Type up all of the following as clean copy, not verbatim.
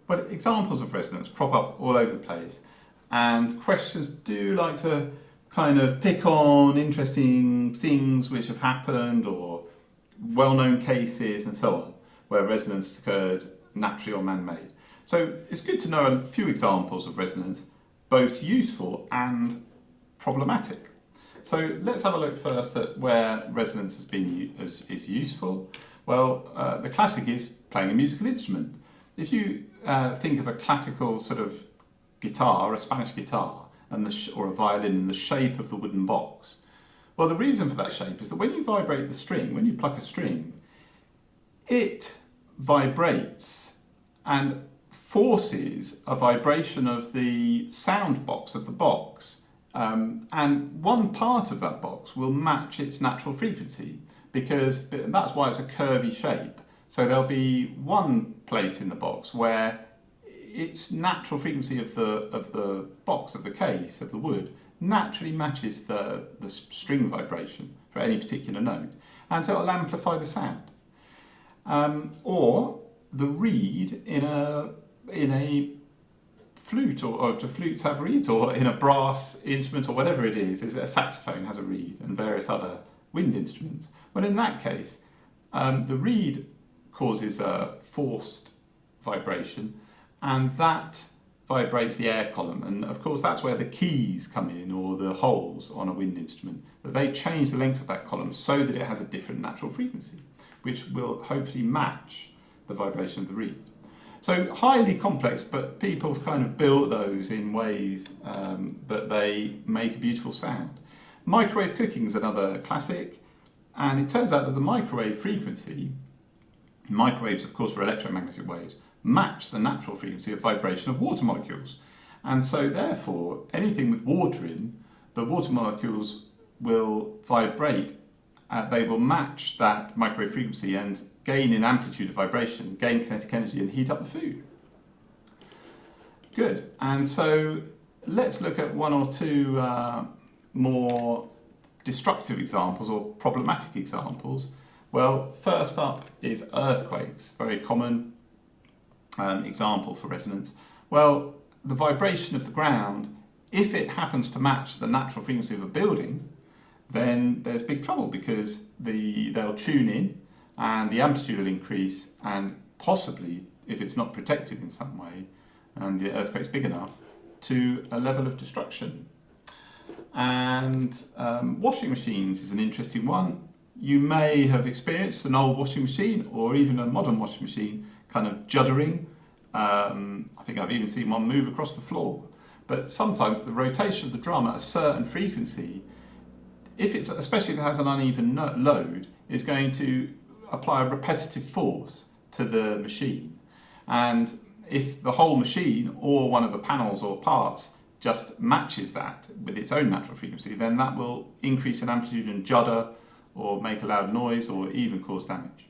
But examples of resonance crop up all over the place, and questions do like to kind of pick on interesting things which have happened or well-known cases and so on, where resonance occurred naturally or man-made. So it's good to know a few examples of resonance, both useful and problematic. So let's have a look first at where resonance is useful. Well, the classic is playing a musical instrument. If you think of a classical sort of guitar, a Spanish guitar, or a violin, in the shape of the wooden box, well, the reason for that shape is that when you vibrate the string, when you pluck a string, it vibrates and forces a vibration of the sound box of the box, and one part of that box will match its natural frequency, because that's why it's a curvy shape. So there'll be one place in the box where its natural frequency of the box, of the case, of the wood, naturally matches the string vibration for any particular note, and so it'll amplify the sound. Or the reed in a flute, or do flutes have reeds, or in a brass instrument, or whatever it is a saxophone has a reed, and various other wind instruments. Well, in that case, the reed causes a forced vibration, and that vibrates the air column, and of course that's where the keys come in, or the holes on a wind instrument, that they change the length of that column so that it has a different natural frequency, which will hopefully match the vibration of the reed. So highly complex, but people have kind of built those in ways that they make a beautiful sound. Microwave cooking is another classic, and it turns out that the microwave frequency, microwaves of course are electromagnetic waves, match the natural frequency of vibration of water molecules. And so therefore, anything with water in, the water molecules will vibrate, they will match that microwave frequency and gain in amplitude of vibration, gain kinetic energy, and heat up the food. Good, and so let's look at one or two more destructive examples or problematic examples. Well, first up is earthquakes, very common example for resonance. Well, the vibration of the ground, if it happens to match the natural frequency of a building, then there's big trouble, because they'll tune in and the amplitude will increase, and possibly, if it's not protected in some way and the earthquake's big enough, to a level of destruction. And washing machines is an interesting one. You may have experienced an old washing machine, or even a modern washing machine, kind of juddering. I think I've even seen one move across the floor. But sometimes the rotation of the drum at a certain frequency, especially if it has an uneven load, is going to apply a repetitive force to the machine. And if the whole machine, or one of the panels or parts, just matches that with its own natural frequency, then that will increase in amplitude and judder, or make a loud noise, or even cause damage.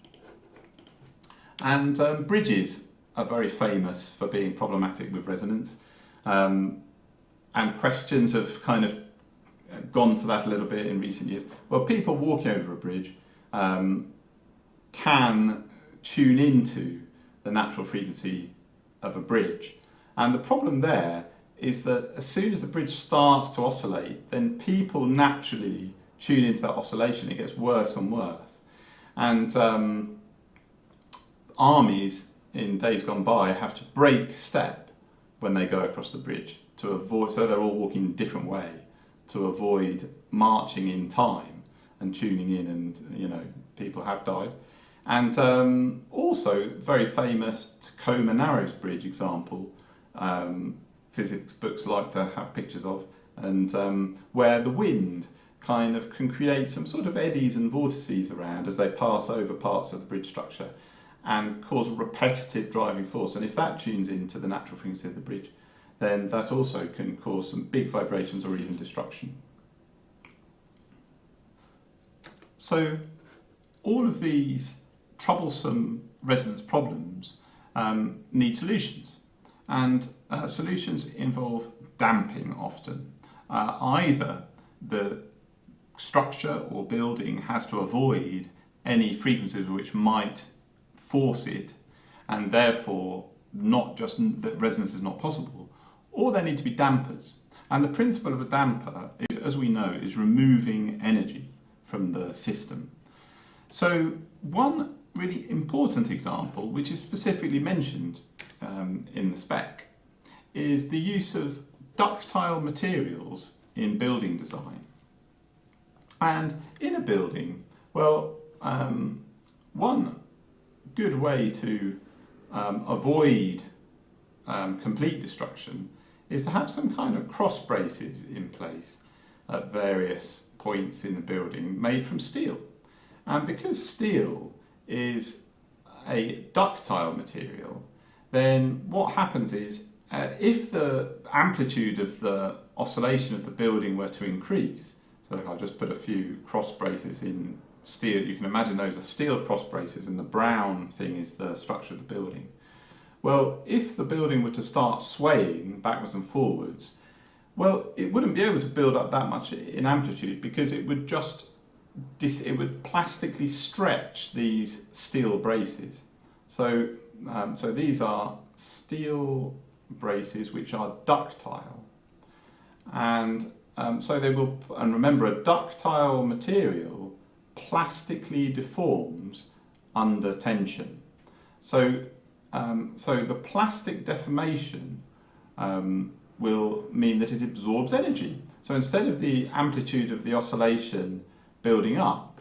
And bridges are very famous for being problematic with resonance, and questions have kind of gone for that a little bit in recent years. Well, people walking over a bridge can tune into the natural frequency of a bridge, and the problem there is that as soon as the bridge starts to oscillate, then people naturally tune into that oscillation. It gets worse and worse, and armies in days gone by have to break step when they go across the bridge to avoid, so they're all walking a different way to avoid marching in time and tuning in, and people have died. And also very famous Tacoma Narrows Bridge example, physics books like to have pictures of, and where the wind kind of can create some sort of eddies and vortices around as they pass over parts of the bridge structure, and cause a repetitive driving force. And if that tunes into the natural frequency of the bridge, then that also can cause some big vibrations or even destruction. So all of these troublesome resonance problems need solutions, and solutions involve damping often. Either the structure or building has to avoid any frequencies which might force it, and therefore not just that resonance is not possible, or there need to be dampers. And the principle of a damper is, as we know, is removing energy from the system. So one really important example, which is specifically mentioned in the spec, is the use of ductile materials in building design. And in a building, well, one good way to avoid complete destruction is to have some kind of cross braces in place at various points in the building made from steel. And because steel is a ductile material, then what happens is if the amplitude of the oscillation of the building were to increase, so I'll just put a few cross braces in steel, you can imagine those are steel cross braces, and the brown thing is the structure of the building. Well, if the building were to start swaying backwards and forwards, well, it wouldn't be able to build up that much in amplitude, because it would just plastically stretch these steel braces. So these are steel braces which are ductile, and so they will. And remember, a ductile material plastically deforms under tension. So the plastic deformation will mean that it absorbs energy. So instead of the amplitude of the oscillation building up,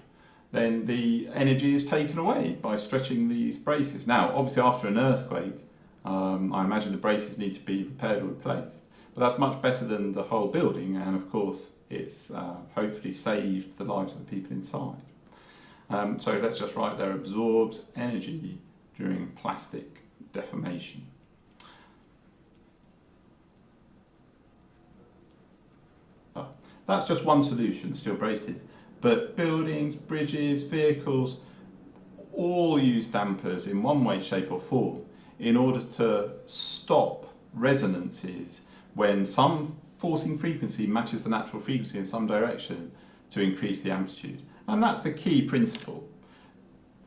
then the energy is taken away by stretching these braces. Now, obviously after an earthquake, I imagine the braces need to be repaired or replaced, but that's much better than the whole building, and of course it's hopefully saved the lives of the people inside. So let's just write there, absorbs energy during plastic deformation. That's just one solution, steel braces. But buildings, bridges, vehicles, all use dampers in one way, shape or form in order to stop resonances when some forcing frequency matches the natural frequency in some direction to increase the amplitude. And that's the key principle.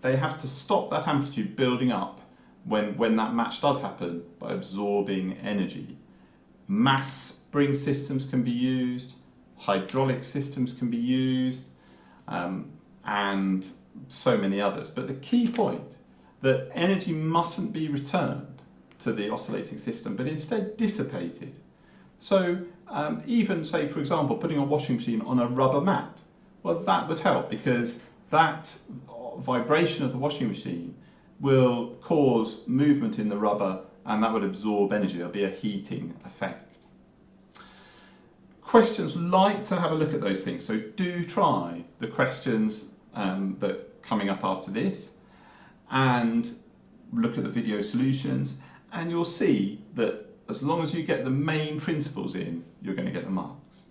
They have to stop that amplitude building up when that match does happen by absorbing energy. Mass spring systems can be used, hydraulic systems can be used, and so many others. But the key point, that energy mustn't be returned to the oscillating system, but instead dissipated. So even, say, for example, putting a washing machine on a rubber mat, well, that would help, because that vibration of the washing machine will cause movement in the rubber, and that would absorb energy. There'll be a heating effect. Questions like to have a look at those things, so do try the questions that coming up after this, and look at the video solutions, and you'll see that as long as you get the main principles in, you're going to get the marks.